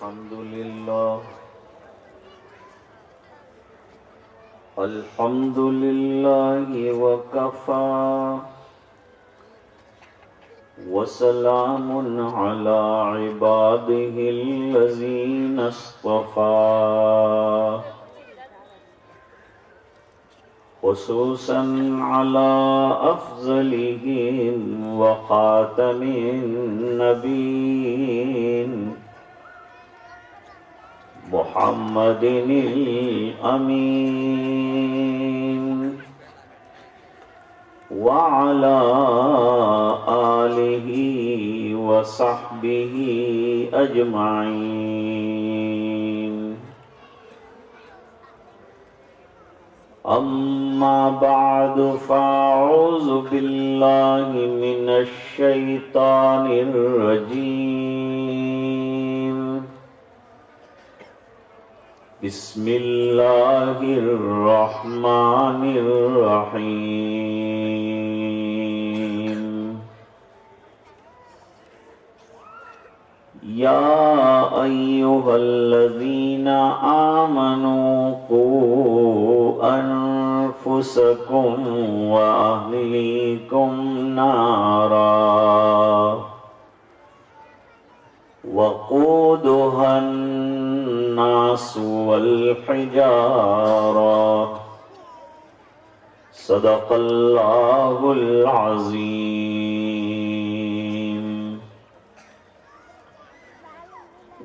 الحمد لله وكفى وسلام على عباده الذين اصطفى خصوصا على أفضلهم وخاتم النبيين محمد الأمين وعلى آله وصحبه أجمعين. أما بعد فأعوذ بالله من الشيطان الرجيم. بسم الله الرحمن الرحيم. يا أيها الذين آمنوا قوا أنفسكم وأهليكم نارا وقودها الناس والحجارة صدق الله العظيم.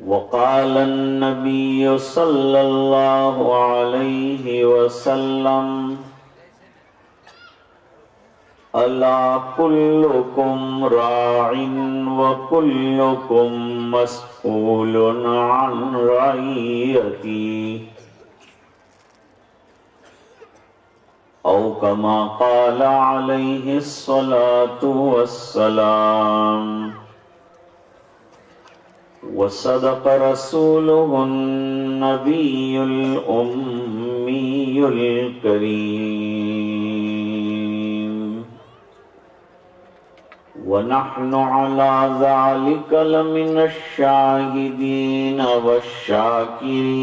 وقال النبي صلى الله عليه وسلم ألا كلكم راع وكلكم مسؤول عن رعيته أو كما قال عليه الصلاة والسلام. وصدق رسوله النبي الأمي الكريم. ونحن على ذلك لمن الشاهدين والشاكرين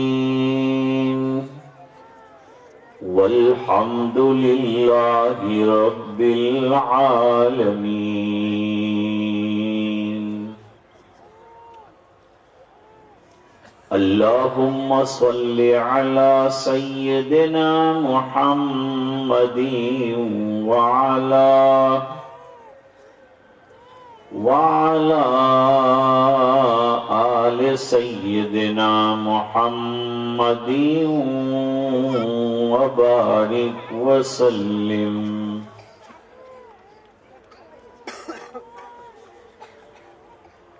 والحمد لله رب العالمين. اللهم صل على سيدنا محمد وعلى آل سيدنا محمد وبارك وسلم.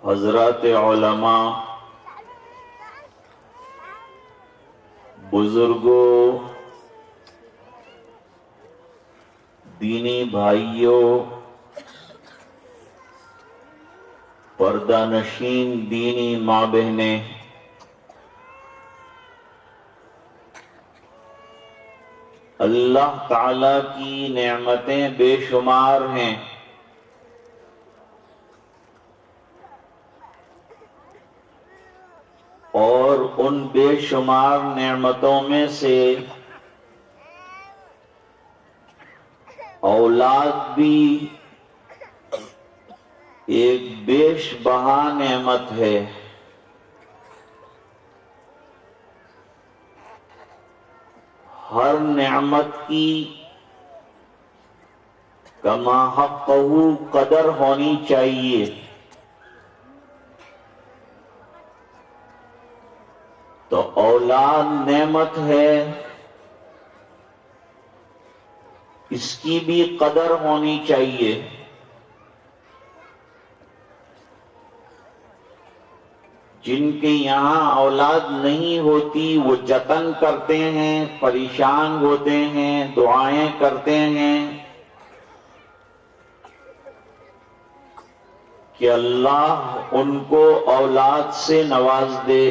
حضرات علماء، بزرگوں، دینی بھائیوں، پردہ نشین دینی ماں بہنیں، اللہ تعالی کی نعمتیں بے شمار ہیں. اور ان بے شمار نعمتوں میں سے اولاد بھی ایک بیش بہا نعمت ہے. ہر نعمت کی کما حقہ قدر ہونی چاہیے. تو اولاد نعمت ہے، اس کی بھی قدر ہونی چاہیے. جن کے یہاں اولاد نہیں ہوتی وہ جتن کرتے ہیں، پریشان ہوتے ہیں، دعائیں کرتے ہیں کہ اللہ ان کو اولاد سے نواز دے.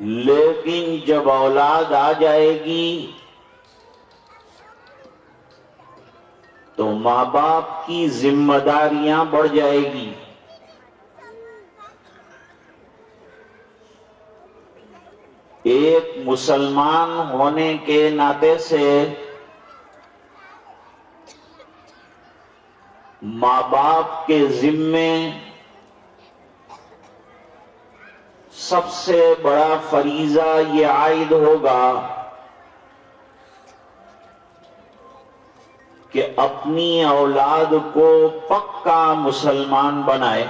لیکن جب اولاد آ جائے گی تو تو ماں باپ کی ذمہ داریاں بڑھ جائے گی. ایک مسلمان ہونے کے ناطے سے ماں باپ کے ذمے سب سے بڑا فریضہ یہ عائد ہوگا کہ اپنی اولاد کو پکا مسلمان بنائے،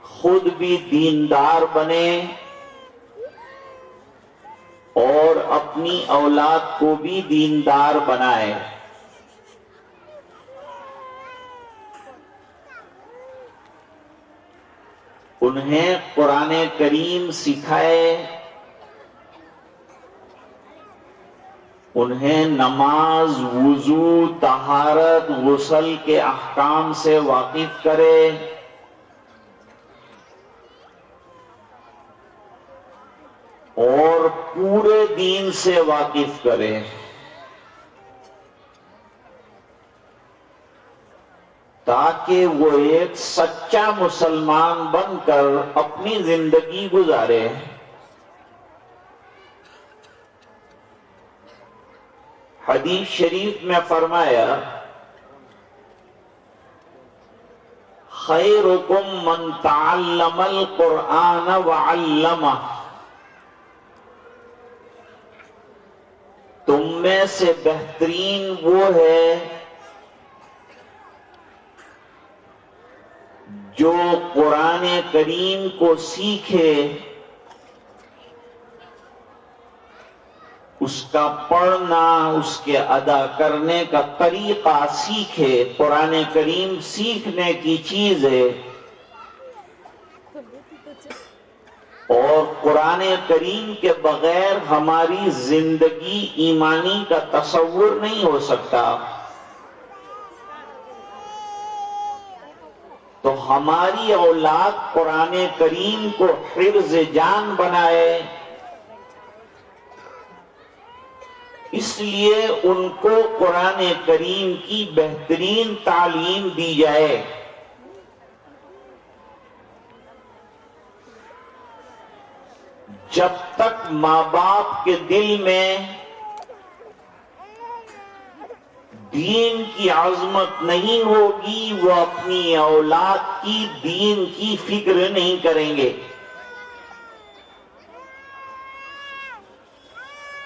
خود بھی دیندار بنے اور اپنی اولاد کو بھی دیندار بنائے. انہیں قرآن کریم سکھائے، انہیں نماز، وضو، طہارت، غسل کے احکام سے واقف کرے، اور پورے دین سے واقف کرے. تاکہ وہ ایک سچا مسلمان بن کر اپنی زندگی گزارے. حدیث شریف میں فرمایا، خیرکم من تعلم القرآن وعلمہ، تم میں سے بہترین وہ ہے جو قرآن کریم کو سیکھے، اس کا پڑھنا، اس کے ادا کرنے کا طریقہ سیکھے. قرآن کریم سیکھنے کی چیز ہے، اور قرآن کریم کے بغیر ہماری زندگی ایمانی کا تصور نہیں ہو سکتا. تو ہماری اولاد قرآن کریم کو حفظ جان بنائے، اس لیے ان کو قرآن کریم کی بہترین تعلیم دی جائے. جب تک ماں باپ کے دل میں دین کی عظمت نہیں ہوگی، وہ اپنی اولاد کی دین کی فکر نہیں کریں گے.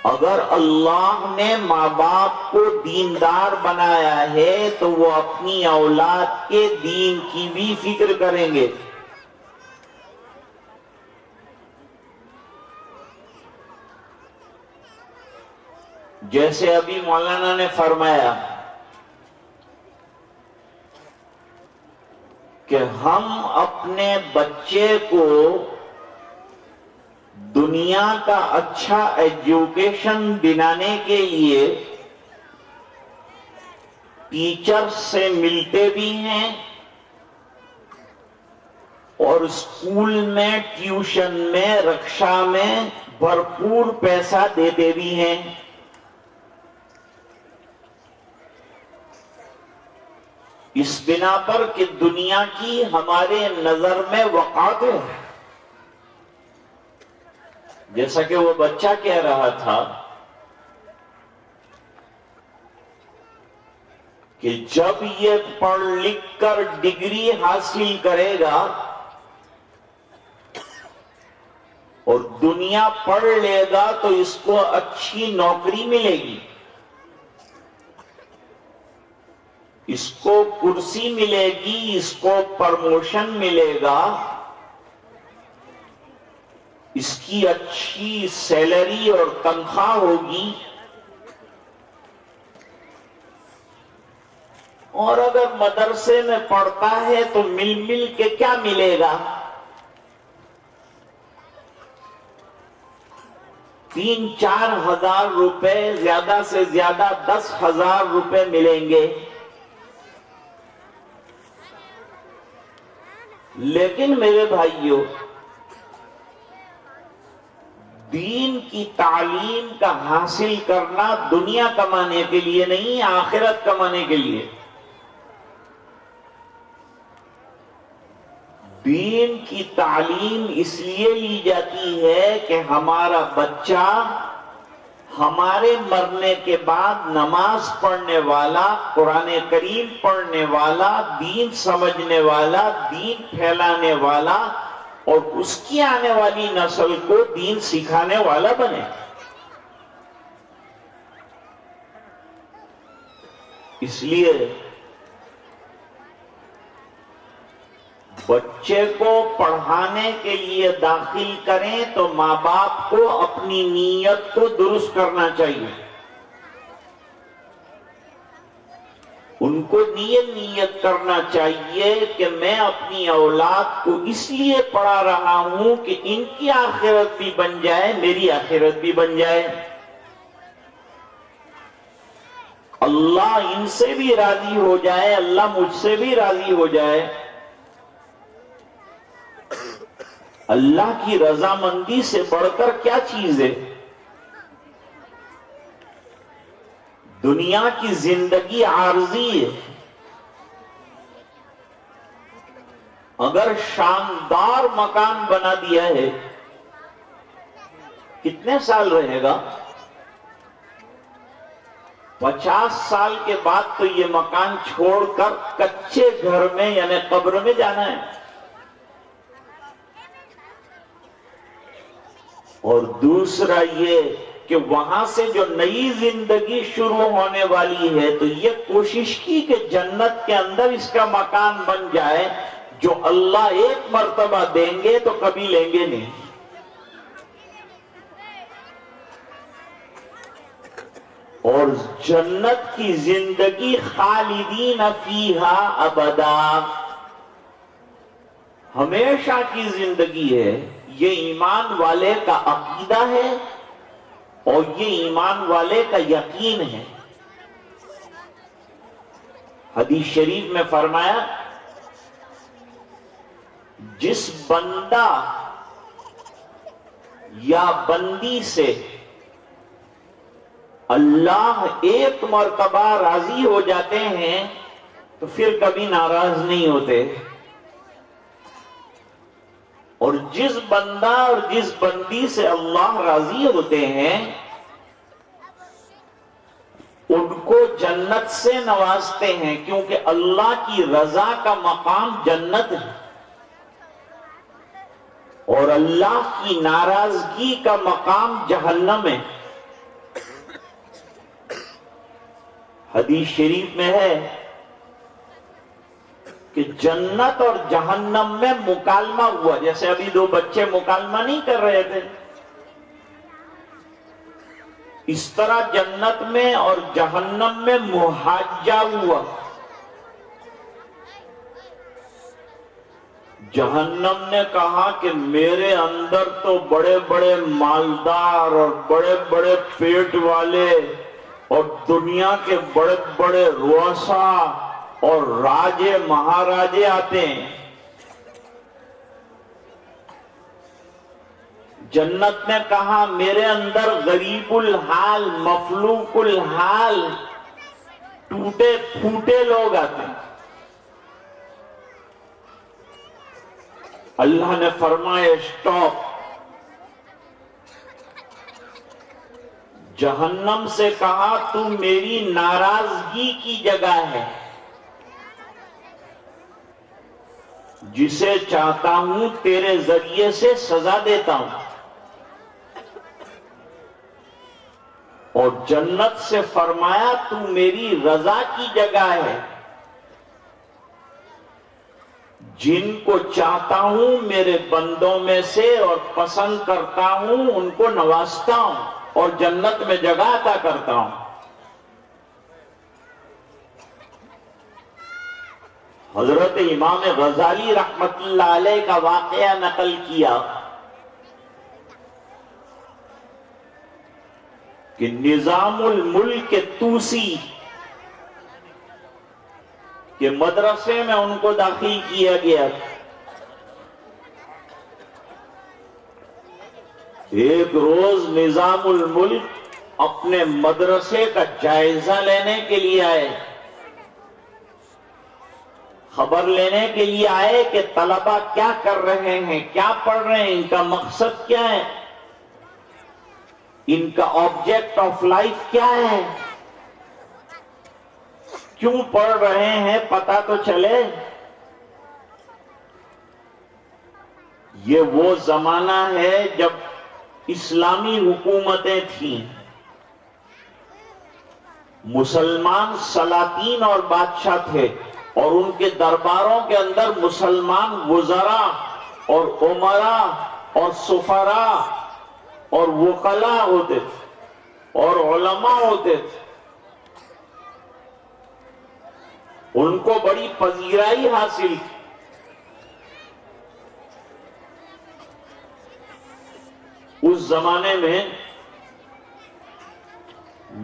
اگر اللہ نے ماں باپ کو دیندار بنایا ہے تو وہ اپنی اولاد کے دین کی بھی فکر کریں گے. جیسے ابھی مولانا نے فرمایا کہ ہم اپنے بچے کو دنیا کا اچھا ایجوکیشن دلانے کے لیے ٹیچر سے ملتے بھی ہیں اور اسکول میں، ٹیوشن میں، رکشا میں بھرپور پیسہ دیتے بھی ہیں. اس بنا پر کہ دنیا کی ہمارے نظر میں وقعت ہے. جیسا کہ وہ بچہ کہہ رہا تھا کہ جب یہ پڑھ لکھ کر ڈگری حاصل کرے گا اور دنیا پڑھ لے گا تو اس کو اچھی نوکری ملے گی، اس کو کرسی ملے گی، اس کو پروموشن ملے گا، اس کی اچھی سیلری اور تنخواہ ہوگی. اور اگر مدرسے میں پڑھتا ہے تو مل کے کیا ملے گا؟ 3-4 ہزار روپے، زیادہ سے زیادہ 10,000 روپے ملیں گے. لیکن میرے بھائیوں، دین کی تعلیم کا حاصل کرنا دنیا کمانے کے لیے نہیں، آخرت کمانے کے لیے۔ دین کی تعلیم اس لیے لی جاتی ہے کہ ہمارا بچہ ہمارے مرنے کے بعد نماز پڑھنے والا، قرآن کریم پڑھنے والا، دین سمجھنے والا، دین پھیلانے والا اور اس کی آنے والی نسل کو دین سکھانے والا بنے۔ اس لیے بچے کو پڑھانے کے لیے داخل کریں تو ماں باپ کو اپنی نیت کو درست کرنا چاہیے۔ ان کو نیت کرنا چاہیے کہ میں اپنی اولاد کو اس لیے پڑھا رہا ہوں کہ ان کی آخرت بھی بن جائے، میری آخرت بھی بن جائے، اللہ ان سے بھی راضی ہو جائے، اللہ مجھ سے بھی راضی ہو جائے۔ اللہ کی رضامندی سے بڑھ کر کیا چیز ہے؟ دنیا کی زندگی عارضی ہے۔ اگر شاندار مکان بنا دیا ہے، کتنے سال رہے گا؟ 50 سال کے بعد تو یہ مکان چھوڑ کر کچے گھر میں یعنی قبر میں جانا ہے۔ اور دوسرا یہ کہ وہاں سے جو نئی زندگی شروع ہونے والی ہے تو یہ کوشش کی کہ جنت کے اندر اس کا مکان بن جائے جو اللہ ایک مرتبہ دیں گے تو کبھی لیں گے نہیں۔ اور جنت کی زندگی خالدین فیہا ابدا، ہمیشہ کی زندگی ہے۔ یہ ایمان والے کا عقیدہ ہے اور یہ ایمان والے کا یقین ہے۔ حدیث شریف میں فرمایا، جس بندہ یا بندی سے اللہ ایک مرتبہ راضی ہو جاتے ہیں تو پھر کبھی ناراض نہیں ہوتے، اور جس بندہ اور جس بندی سے اللہ راضی ہوتے ہیں ان کو جنت سے نوازتے ہیں، کیونکہ اللہ کی رضا کا مقام جنت ہے اور اللہ کی ناراضگی کا مقام جہنم ہے۔ حدیث شریف میں ہے کہ جنت اور جہنم میں مکالمہ ہوا، جیسے ابھی دو بچے مکالمہ نہیں کر رہے تھے، اس طرح جنت میں اور جہنم میں محاجہ ہوا۔ جہنم نے کہا کہ میرے اندر تو بڑے بڑے مالدار اور بڑے بڑے پیٹ والے اور دنیا کے بڑے بڑے رؤساء اور راجے مہاراجے آتے ہیں، جنت نے کہا میرے اندر غریب الحال، مفلوق الحال، ٹوٹے پھوٹے لوگ آتے ہیں۔ اللہ نے فرمایا اسٹاپ۔ جہنم سے کہا تو میری ناراضگی کی جگہ ہے، جسے چاہتا ہوں تیرے ذریعے سے سزا دیتا ہوں، اور جنت سے فرمایا تو میری رضا کی جگہ ہے، جن کو چاہتا ہوں میرے بندوں میں سے اور پسند کرتا ہوں ان کو نوازتا ہوں اور جنت میں جگہ عطا کرتا ہوں۔ حضرت امام غزالی رحمت اللہ علیہ کا واقعہ نقل کیا کہ نظام الملک توسی کے مدرسے میں ان کو داخل کیا گیا، ایک روز نظام الملک اپنے مدرسے کا جائزہ لینے کے لیے آئے، خبر لینے کے لیے آئے کہ طلبہ کیا کر رہے ہیں، کیا پڑھ رہے ہیں، ان کا مقصد کیا ہے، ان کا آبجیکٹ آف لائف کیا ہے، کیوں پڑھ رہے ہیں، پتہ تو چلے۔ یہ وہ زمانہ ہے جب اسلامی حکومتیں تھیں، مسلمان سلاطین اور بادشاہ تھے، اور ان کے درباروں کے اندر مسلمان وزراء اور امراء اور سفراء اور وکلاء ہوتے تھے اور علماء ہوتے تھے۔ ان کو بڑی پذیرائی حاصل تھی۔ اس زمانے میں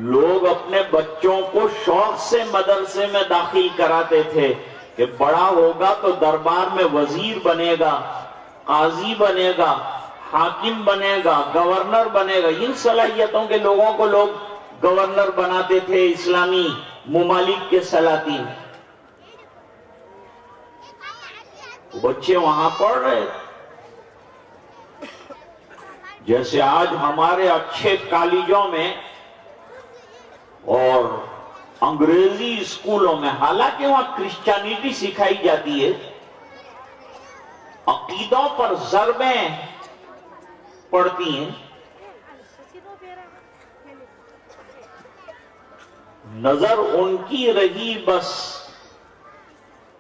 لوگ اپنے بچوں کو شوق سے مدرسے میں داخل کراتے تھے کہ بڑا ہوگا تو دربار میں وزیر بنے گا، قاضی بنے گا، حاکم بنے گا، گورنر بنے گا۔ ان صلاحیتوں کے لوگوں کو لوگ گورنر بناتے تھے اسلامی ممالک کے سلاطین۔ بچے وہاں پڑھ رہے، جیسے آج ہمارے اچھے کالجوں میں اور انگریزی اسکولوں میں، حالانکہ وہاں کرسچینٹی سکھائی جاتی ہے، عقیدوں پر ضربیں پڑتی ہیں، نظر ان کی رہی بس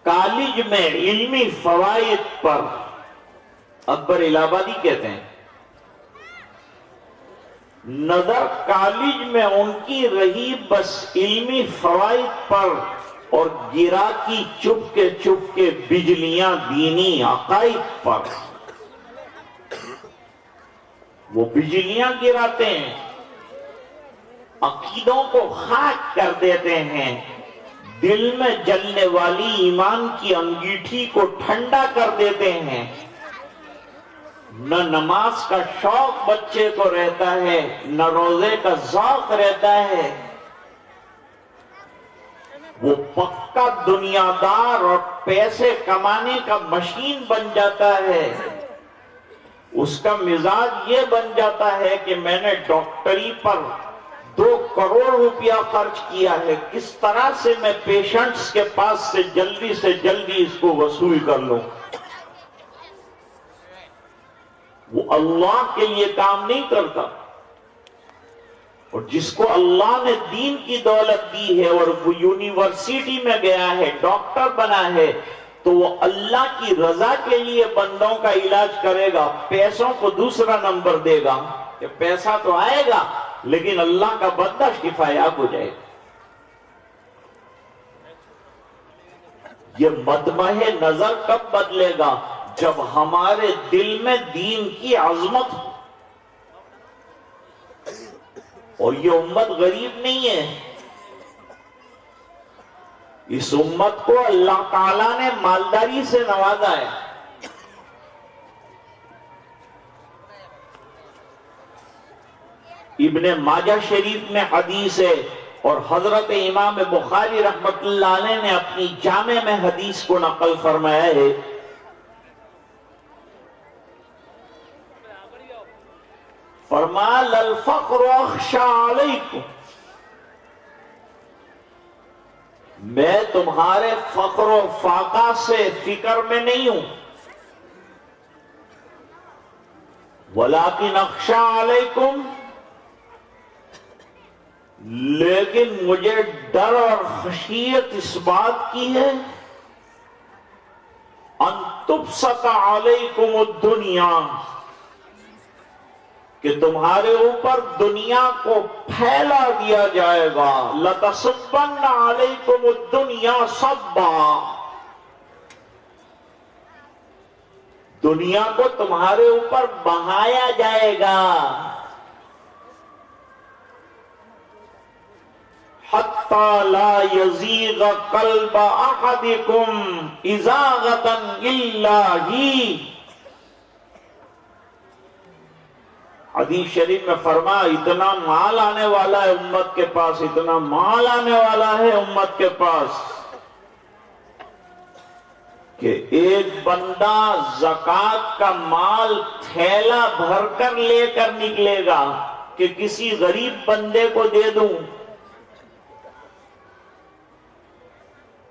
کالج میں علمی فوائد پر۔ اکبر الہ آبادی کہتے ہیں، نظر کالج میں ان کی رہی بس علمی فوائد پر، اور گرا کی چپ کے بجلیاں دینی عقائد پر۔ وہ بجلیاں گراتے ہیں، عقیدوں کو خاک کر دیتے ہیں، دل میں جلنے والی ایمان کی انگیٹھی کو ٹھنڈا کر دیتے ہیں۔ نہ نماز کا شوق بچے کو رہتا ہے، نہ روزے کا ذوق رہتا ہے۔ وہ پکا دنیا دار اور پیسے کمانے کا مشین بن جاتا ہے۔ اس کا مزاج یہ بن جاتا ہے کہ میں نے ڈاکٹری پر 2 کروڑ روپیہ خرچ کیا ہے، کس طرح سے میں پیشنٹس کے پاس سے جلدی اس کو وصول کر لوں۔ وہ اللہ کے لیے کام نہیں کرتا، اور جس کو اللہ نے دین کی دولت دی ہے اور وہ یونیورسٹی میں گیا ہے، ڈاکٹر بنا ہے، تو وہ اللہ کی رضا کے لیے بندوں کا علاج کرے گا، پیسوں کو دوسرا نمبر دے گا کہ پیسہ تو آئے گا لیکن اللہ کا بندہ شفا یاب ہو جائے گا۔ یہ مدمع نظر کب بدلے گا؟ جب ہمارے دل میں دین کی عظمت ہو۔ اور یہ امت غریب نہیں ہے، اس امت کو اللہ تعالیٰ نے مالداری سے نوازا ہے۔ ابن ماجہ شریف میں حدیث ہے، اور حضرت امام بخاری رحمت اللہ علیہ نے اپنی جامع میں حدیث کو نقل فرمایا ہے۔ فرمایا للفقر اخشى علیکم، میں تمہارے فقر و فاقہ سے فکر میں نہیں ہوں، ولیکن اخشى علیکم، لیکن مجھے ڈر اور خشیت اس بات کی ہے ان تبسط علیکم الدنیا، کہ تمہارے اوپر دنیا کو پھیلا دیا جائے گا۔ لَتَصُبَّنَّ عَلَيْكُمُ الدُّنْيَا صَبًّا، دنیا کو تمہارے اوپر بہایا جائے گا۔ حَتَّى لَا يَزِيغَ قَلْبَ أَحَدِكُمْ إِزَاغَةً إِلَّا هِي، حدیث شریف میں فرمایا اتنا مال آنے والا ہے امت کے پاس، اتنا مال آنے والا ہے امت کے پاس کہ ایک بندہ زکوٰۃ کا مال تھیلا بھر کر لے کر نکلے گا کہ کسی غریب بندے کو دے دوں،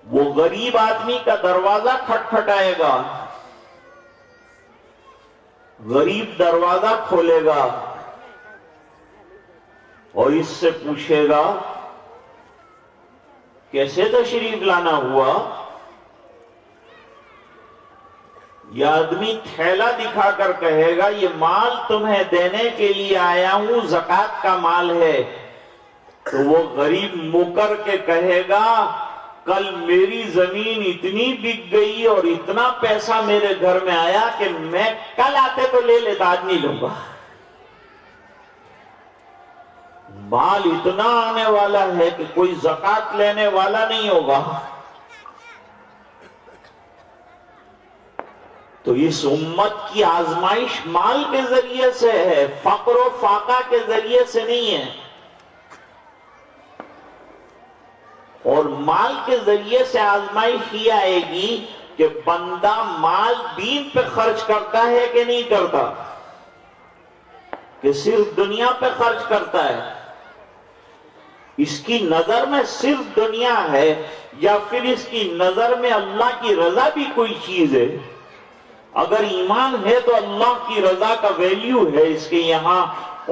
وہ غریب آدمی کا دروازہ کھٹکھٹائے گا، غریب دروازہ کھولے گا اور اس سے پوچھے گا کیسے تشریف لانا ہوا؟ یہ آدمی تھیلا دکھا کر کہے گا یہ مال تمہیں دینے کے لیے آیا ہوں، زکوٰۃ کا مال ہے۔ تو وہ غریب مکر کے کہے گا کل میری زمین اتنی بک گئی اور اتنا پیسہ میرے گھر میں آیا کہ میں کل آتے تو لے لیتا، آج نہیں لوں گا۔ مال اتنا آنے والا ہے کہ کوئی زکوٰۃ لینے والا نہیں ہوگا۔ تو اس امت کی آزمائش مال کے ذریعے سے ہے، فقر و فاقہ کے ذریعے سے نہیں ہے۔ اور مال کے ذریعے سے آزمائش یہ آئے گی کہ بندہ مال دین پہ خرچ کرتا ہے کہ نہیں کرتا، کہ صرف دنیا پہ خرچ کرتا ہے، اس کی نظر میں صرف دنیا ہے، یا پھر اس کی نظر میں اللہ کی رضا بھی کوئی چیز ہے۔ اگر ایمان ہے تو اللہ کی رضا کا ویلیو ہے اس کے یہاں،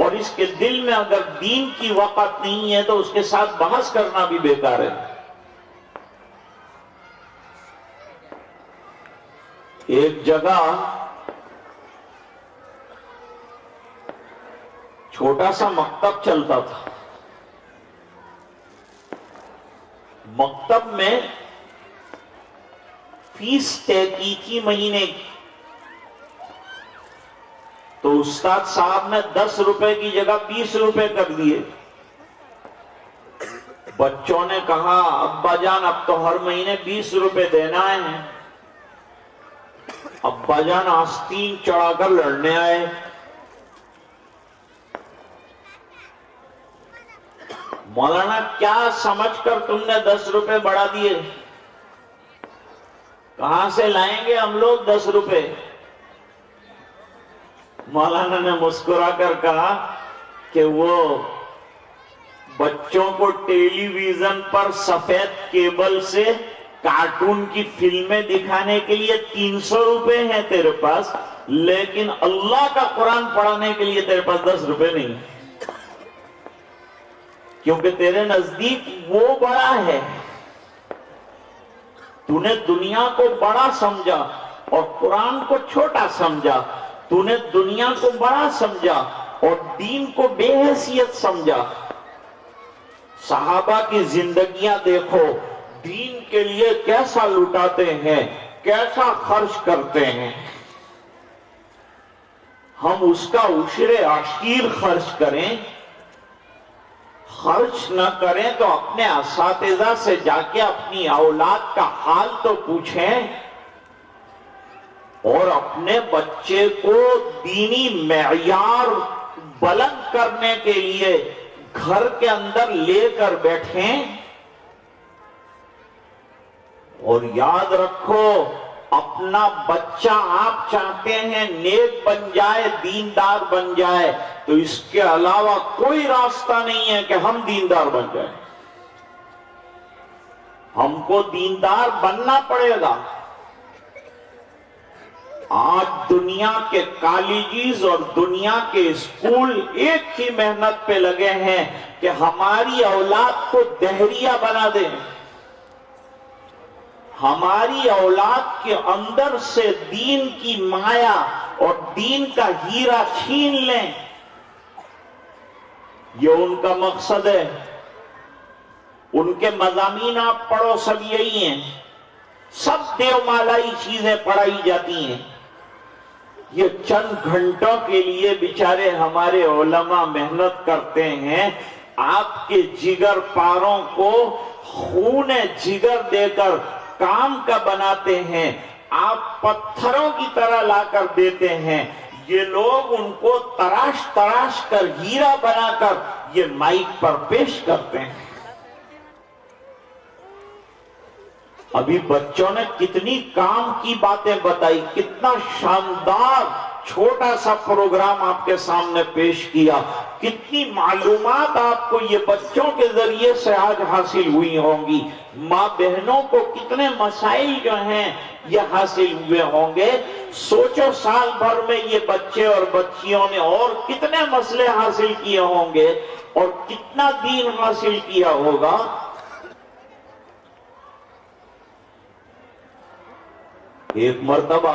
اور اس کے دل میں اگر دین کی وقت نہیں ہے تو اس کے ساتھ بحث کرنا بھی بیکار ہے۔ ایک جگہ چھوٹا سا مکتب چلتا تھا، مکتب میں فیس طے کی تھی مہینے کی، تو استاد صاحب نے 10 روپے کی جگہ 20 روپے کر دیے۔ بچوں نے کہا ابا جان اب تو ہر مہینے 20 روپے دینا ہے۔ ابا جان آستین چڑھا کر لڑنے آئے۔ مولانا کیا سمجھ کر تم نے 10 روپے بڑھا دیے؟ کہاں سے لائیں گے ہم لوگ 10 روپے؟ مولانا نے مسکرا کر کہا کہ وہ بچوں کو ٹیلی ویژن پر سفید کیبل سے کارٹون کی فلمیں دکھانے کے لیے 300 روپے ہیں تیرے پاس، لیکن اللہ کا قرآن پڑھانے کے لیے تیرے پاس 10 روپے نہیں، کیونکہ تیرے نزدیک وہ بڑا ہے۔ تو نے دنیا کو بڑا سمجھا اور قرآن کو چھوٹا سمجھا، تو نے دنیا کو بڑا سمجھا اور دین کو بے حیثیت سمجھا۔ صحابہ کی زندگیاں دیکھو، دین کے لیے کیسا لٹاتے ہیں، کیسا خرچ کرتے ہیں۔ ہم اس کا عشر عشیر خرچ کریں، خرچ نہ کریں تو اپنے اساتذہ سے جا کے اپنی اولاد کا حال تو پوچھیں، اور اپنے بچے کو دینی معیار بلند کرنے کے لیے گھر کے اندر لے کر بیٹھیں۔ اور یاد رکھو اپنا بچہ آپ چاہتے ہیں نیک بن جائے، دیندار بن جائے، تو اس کے علاوہ کوئی راستہ نہیں ہے کہ ہم دیندار بن جائیں۔ ہم کو دیندار بننا پڑے گا۔ آج دنیا کے کالجز اور دنیا کے اسکول ایک ہی محنت پہ لگے ہیں کہ ہماری اولاد کو دہریہ بنا دیں، ہماری اولاد کے اندر سے دین کی مایا اور دین کا ہیرا چھین لیں۔ یہ ان کا مقصد ہے۔ ان کے مضامین آپ پڑھو، سب یہی ہیں، سب دیومالائی چیزیں پڑھائی جاتی ہیں۔ یہ چند گھنٹوں کے لیے بیچارے ہمارے علماء محنت کرتے ہیں، آپ کے جگر پاروں کو خون جگر دے کر کام کا بناتے ہیں، آپ پتھروں کی طرح لا کر دیتے ہیں۔ یہ لوگ ان کو تراش تراش کر ہیرا بنا کر یہ مائک پر پیش کرتے ہیں. ابھی بچوں نے کتنی کام کی باتیں بتائی، کتنا شاندار چھوٹا سا پروگرام آپ کے سامنے پیش کیا، کتنی معلومات آپ کو یہ بچوں کے ذریعے سے آج حاصل ہوئی ہوں گی. ماں بہنوں کو کتنے مسائل جو ہیں یہ حاصل ہوئے ہوں گے. سوچو سال بھر میں یہ بچے اور بچیوں نے اور کتنے مسئلے حاصل کیے ہوں گے اور کتنا دین حاصل کیا ہوگا. ایک مرتبہ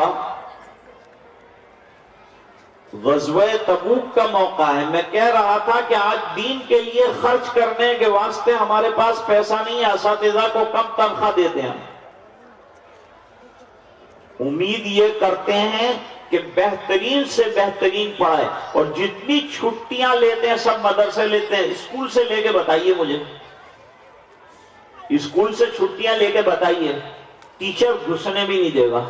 غزوہ تبوک کا موقع ہے. میں کہہ رہا تھا کہ آج دین کے لیے خرچ کرنے کے واسطے ہمارے پاس پیسہ نہیں ہے، اساتذہ کو کم تنخواہ دیتے ہیں. امید یہ کرتے ہیں کہ بہترین سے بہترین پڑھائے، اور جتنی چھٹیاں لیتے ہیں سب مدرسے لیتے ہیں. اسکول سے لے کے بتائیے مجھے، اسکول سے چھٹیاں لے کے بتائیے، ٹیچر گھسنے بھی نہیں دے گا.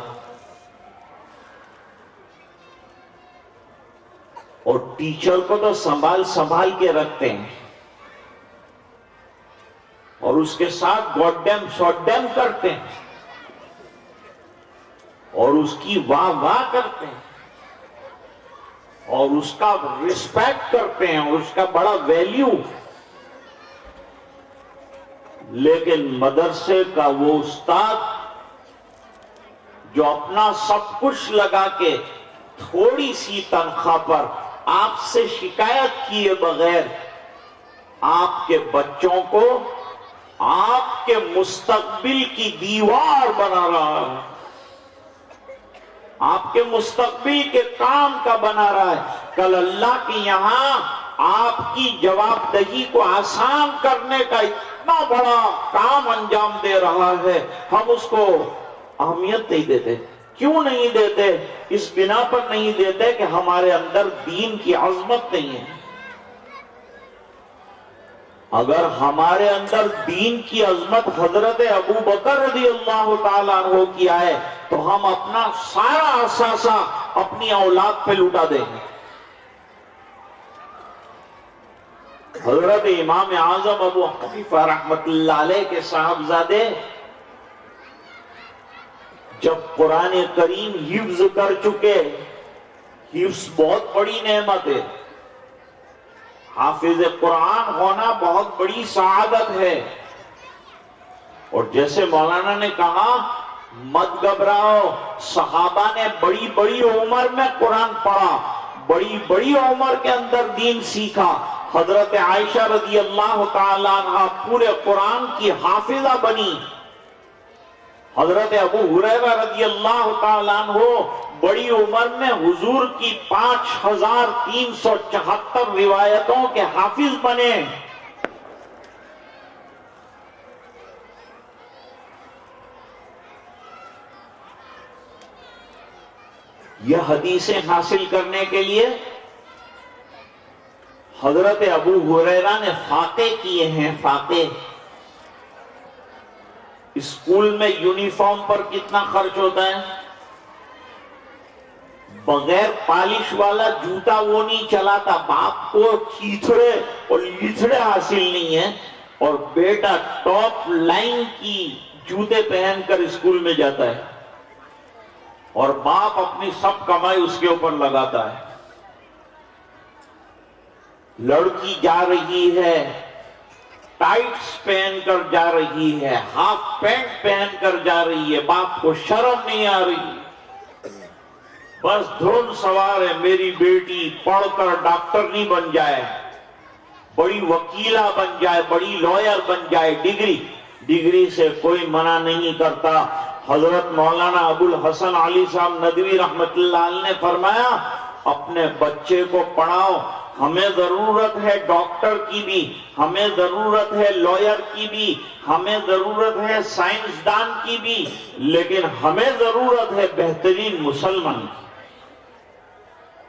اور ٹیچر کو تو سنبھال سنبھال کے رکھتے ہیں اور اس کے ساتھ گوڈیم شوڈیم کرتے ہیں اور اس کی واہ واہ کرتے ہیں اور اس کا ریسپیکٹ کرتے ہیں اور اس کا بڑا ویلیو. لیکن مدرسے کا وہ استاد جو اپنا سب کچھ لگا کے تھوڑی سی تنخواہ پر آپ سے شکایت کیے بغیر آپ کے بچوں کو آپ کے مستقبل کی دیوار بنا رہا ہے، آپ کے مستقبل کے کام کا بنا رہا ہے. کل اللہ کے یہاں آپ کی جواب دہی کو آسان کرنے کا اتنا بڑا کام انجام دے رہا ہے، ہم اس کو اہمیت نہیں دیتے. کیوں نہیں دیتے؟ اس بنا پر نہیں دیتے کہ ہمارے اندر دین کی عظمت نہیں ہے. اگر ہمارے اندر دین کی عظمت حضرت ابو بکر رضی اللہ تعالیٰ عنہ کی آئے تو ہم اپنا سارا اثاثہ اپنی اولاد پہ لوٹا دیں گے. حضرت امام اعظم ابو حنیفہ رحمت اللہ علیہ کے صاحبزادے جب قرآن کریم حفظ کر چکے، حفظ بہت بڑی نعمت ہے، حافظ قرآن ہونا بہت بڑی سعادت ہے. اور جیسے مولانا نے کہا مت گھبراؤ، صحابہ نے بڑی بڑی عمر میں قرآن پڑھا، بڑی بڑی عمر کے اندر دین سیکھا. حضرت عائشہ رضی اللہ تعالیٰ عنہ پورے قرآن کی حافظہ بنی. حضرت ابو ہریرہ رضی اللہ تعالیٰ عنہ بڑی عمر میں حضور کی 5374 روایتوں کے حافظ بنے. یہ حدیثیں حاصل کرنے کے لیے حضرت ابو ہریرہ نے فاقے کیے ہیں. فاقے اسکول میں یونیفارم پر کتنا خرچ ہوتا ہے؟ بغیر پالش والا جوتا وہ نہیں چلاتا. باپ کو چیتھڑے اور لیتھڑے حاصل نہیں ہے اور بیٹا ٹاپ لائن کی جوتے پہن کر اسکول میں جاتا ہے اور باپ اپنی سب کمائی اس کے اوپر لگاتا ہے. لڑکی جا رہی ہے ٹائٹس پہن کر جا رہی ہے، ہاف پینٹ پہن کر جا رہی ہے، باپ کو شرم نہیں آ رہی. بس دھن سوار ہے میری بیٹی پڑھ کر ڈاکٹر نہیں بن جائے، بڑی وکیلہ بن جائے، بڑی لائر بن جائے. ڈگری سے کوئی منع نہیں کرتا. حضرت مولانا ابو الحسن علی صاحب ندوی رحمت اللہ علیہ نے فرمایا اپنے بچے کو پڑھاؤ. ہمیں ضرورت ہے ڈاکٹر کی بھی، ہمیں ضرورت ہے لائر کی بھی، ہمیں ضرورت ہے سائنسدان کی بھی، لیکن ہمیں ضرورت ہے بہترین مسلمان کی.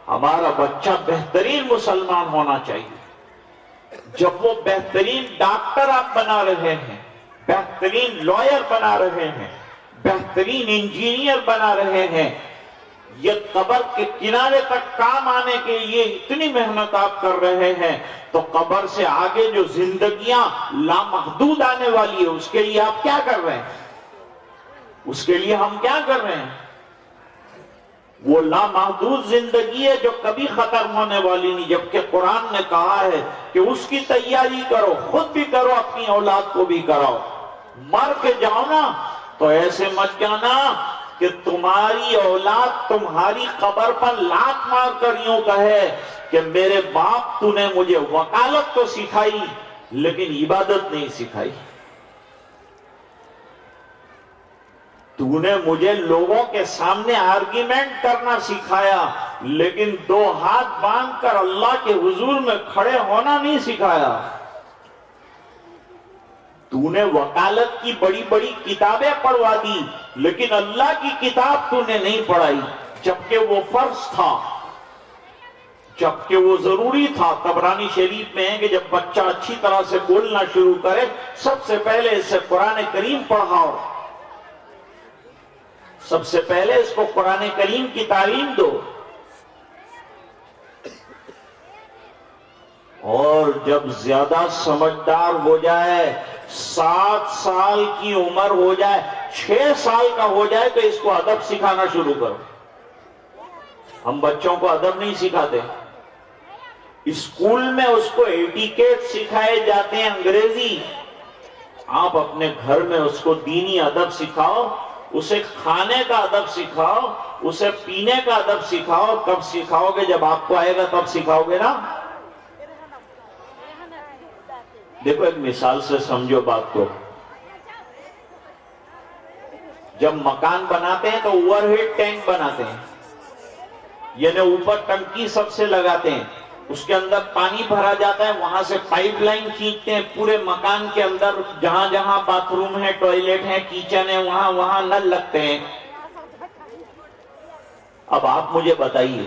ہمارا بچہ بہترین مسلمان ہونا چاہیے. جب وہ بہترین ڈاکٹر آپ بنا رہے ہیں، بہترین لائر بنا رہے ہیں، بہترین انجینئر بنا رہے ہیں، یہ قبر کے کنارے تک کام آنے کے لیے اتنی محنت آپ کر رہے ہیں، تو قبر سے آگے جو زندگیاں لامحدود آنے والی ہے اس کے لیے آپ کیا کر رہے ہیں؟ اس کے لیے ہم کیا کر رہے ہیں؟ وہ لامحدود زندگی ہے جو کبھی ختم ہونے والی نہیں، جبکہ قرآن نے کہا ہے کہ اس کی تیاری کرو، خود بھی کرو، اپنی اولاد کو بھی کراؤ۔ مر کے جاؤ نا تو ایسے مت جانا کہ تمہاری اولاد تمہاری قبر پر لات مار کر یوں کہے کہ میرے باپ تو نے مجھے وکالت تو سکھائی لیکن عبادت نہیں سکھائی، تو نے مجھے لوگوں کے سامنے آرگیومنٹ کرنا سکھایا لیکن دو ہاتھ باندھ کر اللہ کے حضور میں کھڑے ہونا نہیں سکھایا، تو نے وکالت کی بڑی بڑی کتابیں پڑھوا دی لیکن اللہ کی کتاب تو نے نہیں پڑھائی، جبکہ وہ فرض تھا، جبکہ وہ ضروری تھا۔ طبرانی شریف میں ہے کہ جب بچہ اچھی طرح سے بولنا شروع کرے سب سے پہلے اسے قرآن کریم پڑھاؤ، سب سے پہلے اس کو قرآن کریم کی تعلیم دو، اور جب زیادہ سمجھدار ہو جائے، 7 سال کی عمر ہو جائے، 6 سال کا ہو جائے تو اس کو ادب سکھانا شروع کرو۔ ہم بچوں کو ادب نہیں سکھاتے، اسکول میں اس کو ایٹیکیٹ سکھائے جاتے ہیں انگریزی، آپ اپنے گھر میں اس کو دینی ادب سکھاؤ، اسے کھانے کا ادب سکھاؤ، اسے پینے کا ادب سکھاؤ۔ کب سکھاؤ گے؟ جب آپ کو آئے گا تب سکھاؤ گے نا۔ دیکھو ایک مثال سے سمجھو بات کو، جب مکان بناتے ہیں تو اوور ہیڈ ٹینک بناتے ہیں، یعنی اوپر ٹنکی سب سے لگاتے ہیں، اس کے اندر پانی بھرا جاتا ہے، وہاں سے پائپ لائن کھینچتے ہیں، پورے مکان کے اندر جہاں جہاں باتھ روم ہے، ٹوائلٹ ہے، کچن ہے، وہاں وہاں نل لگتے ہیں۔ اب آپ مجھے بتائیے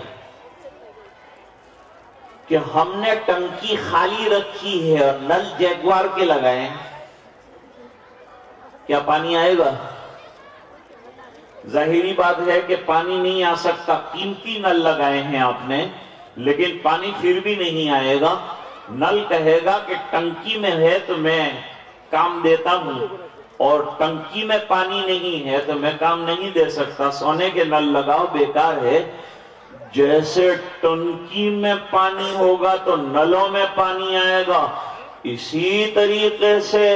کہ ہم نے ٹنکی خالی رکھی ہے اور نل جیگوار کے لگائے ہیں، کیا پانی آئے گا؟ ظاہری بات ہے کہ پانی نہیں آ سکتا، قیمتی نل لگائے ہیں آپ نے لیکن پانی پھر بھی نہیں آئے گا۔ نل کہے گا کہ ٹنکی میں ہے تو میں کام دیتا ہوں، اور ٹنکی میں پانی نہیں ہے تو میں کام نہیں دے سکتا، سونے کے نل لگاؤ، بیکار ہے۔ جیسے ٹنکی میں پانی ہوگا تو نلوں میں پانی آئے گا، اسی طریقے سے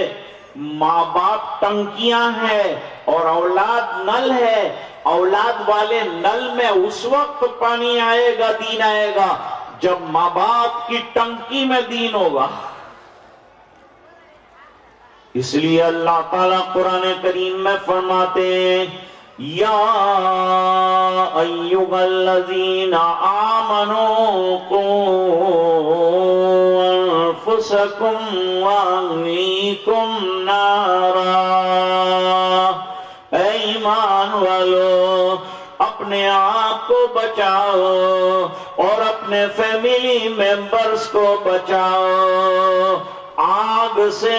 ماں باپ ٹنکیاں ہیں اور اولاد نل ہے، اولاد والے نل میں اس وقت پانی آئے گا، دین آئے گا جب ماں باپ کی ٹنکی میں دین ہوگا۔ اس لیے اللہ تعالیٰ قرآن کریم میں فرماتے ہیں یا ایھا الذین آمنوا قوا انفسکم واہلیکم نارا، اے ایمان والو اپنے آپ کو بچاؤ اور اپنے فیملی ممبرز کو بچاؤ آگ سے۔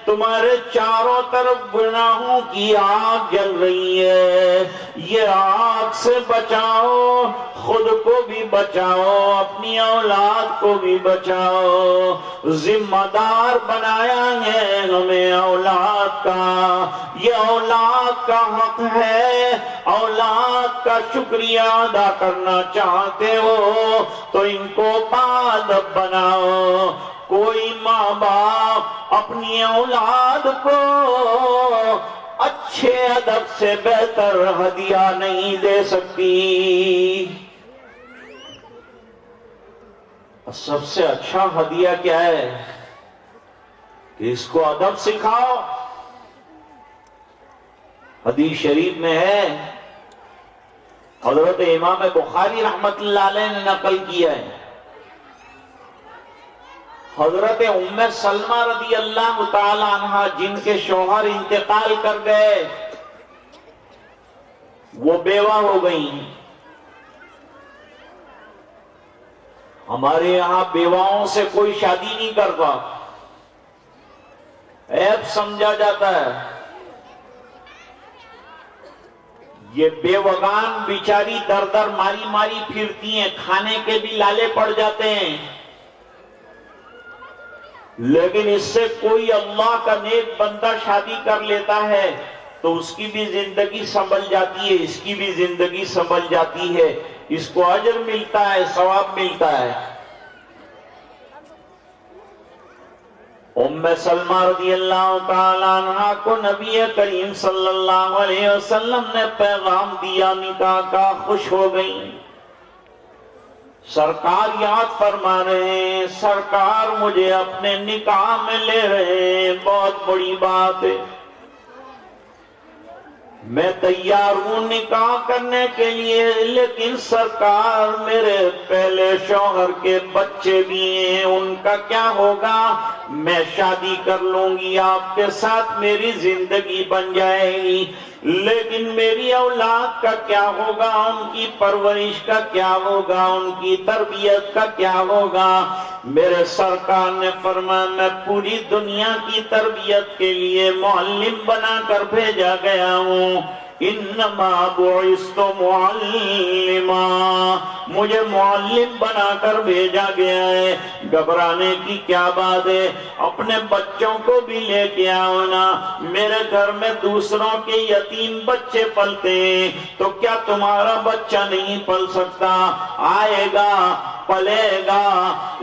تمہارے چاروں طرف گناہوں کی آگ جل رہی ہے، یہ آگ سے بچاؤ، خود کو بھی بچاؤ، اپنی اولاد کو بھی بچاؤ۔ ذمہ دار بنایا ہے ہمیں اولاد کا، یہ اولاد کا حق ہے، اولاد کا شکریہ ادا کرنا چاہتے ہو تو ان کو باادب بناؤ۔ کوئی ماں باپ اپنی اولاد کو اچھے ادب سے بہتر ہدیہ نہیں دے سکتی۔ سب سے اچھا ہدیہ کیا ہے کہ اس کو ادب سکھاؤ۔ حدیث شریف میں ہے، حضرت امام بخاری رحمت اللہ علیہ نے نقل کیا ہے، حضرت ام سلمہ رضی اللہ تعالی عنہ جن کے شوہر انتقال کر گئے، وہ بیوہ ہو گئی۔ ہمارے یہاں بیواؤں سے کوئی شادی نہیں کرتا، عیب سمجھا جاتا ہے۔ یہ بیوگان بیچاری در در ماری ماری پھرتی ہیں، کھانے کے بھی لالے پڑ جاتے ہیں، لیکن اس سے کوئی اللہ کا نیک بندہ شادی کر لیتا ہے تو اس کی بھی زندگی سنبھل جاتی ہے، اس کی بھی زندگی سنبھل جاتی ہے، اس کو اجر ملتا ہے، ثواب ملتا ہے۔ ام سلمہ رضی اللہ تعالیٰ عنہ کو نبی کریم صلی اللہ علیہ وسلم نے پیغام دیا، نکاح کا، خوش ہو گئی۔ سرکار یاد فرما رہے ہیں، سرکار مجھے اپنے نکاح میں لے رہے ہیں، بہت بڑی بات ہے، میں تیار ہوں نکاح کرنے کے لیے، لیکن سرکار میرے پہلے شوہر کے بچے بھی ہیں، ان کا کیا ہوگا؟ میں شادی کر لوں گی آپ کے ساتھ، میری زندگی بن جائے گی، لیکن میری اولاد کا کیا ہوگا؟ ان کی پرورش کا کیا ہوگا؟ ان کی تربیت کا کیا ہوگا؟ میرے سرکار نے فرمایا میں پوری دنیا کی تربیت کے لیے معلم بنا کر بھیجا گیا ہوں، انما بعثت معلما، مجھے معلم بنا کر بھیجا گیا ہے۔ گھبرانے کی کیا بات ہے؟ اپنے بچوں کو بھی لے کے آؤ نا، میرے گھر میں دوسروں کے یتیم بچے پلتے ہیں، تو کیا تمہارا بچہ نہیں پل سکتا؟ آئے گا، پلے گا،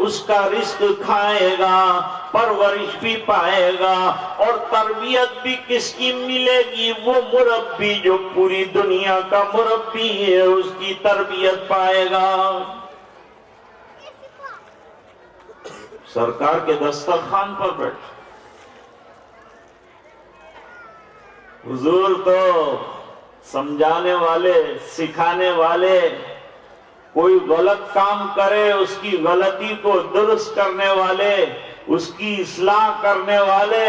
اس کا رزق کھائے گا، پرورش بھی پائے گا، اور تربیت بھی کس کی ملے گی؟ وہ مربی جو پوری دنیا کا مربی ہے، اس کی تربیت پائے گا۔ سرکار کے دسترخوان پر بیٹھ، حضور تو سمجھانے والے، سکھانے والے، کوئی غلط کام کرے اس کی غلطی کو درست کرنے والے، اس کی اصلاح کرنے والے،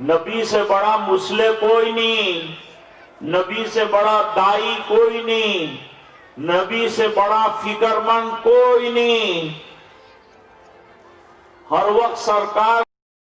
نبی سے بڑا مصلح کوئی نہیں، نبی سے بڑا دائی کوئی نہیں، نبی سے بڑا فکر مند کوئی نہیں۔ ہر وقت سرکار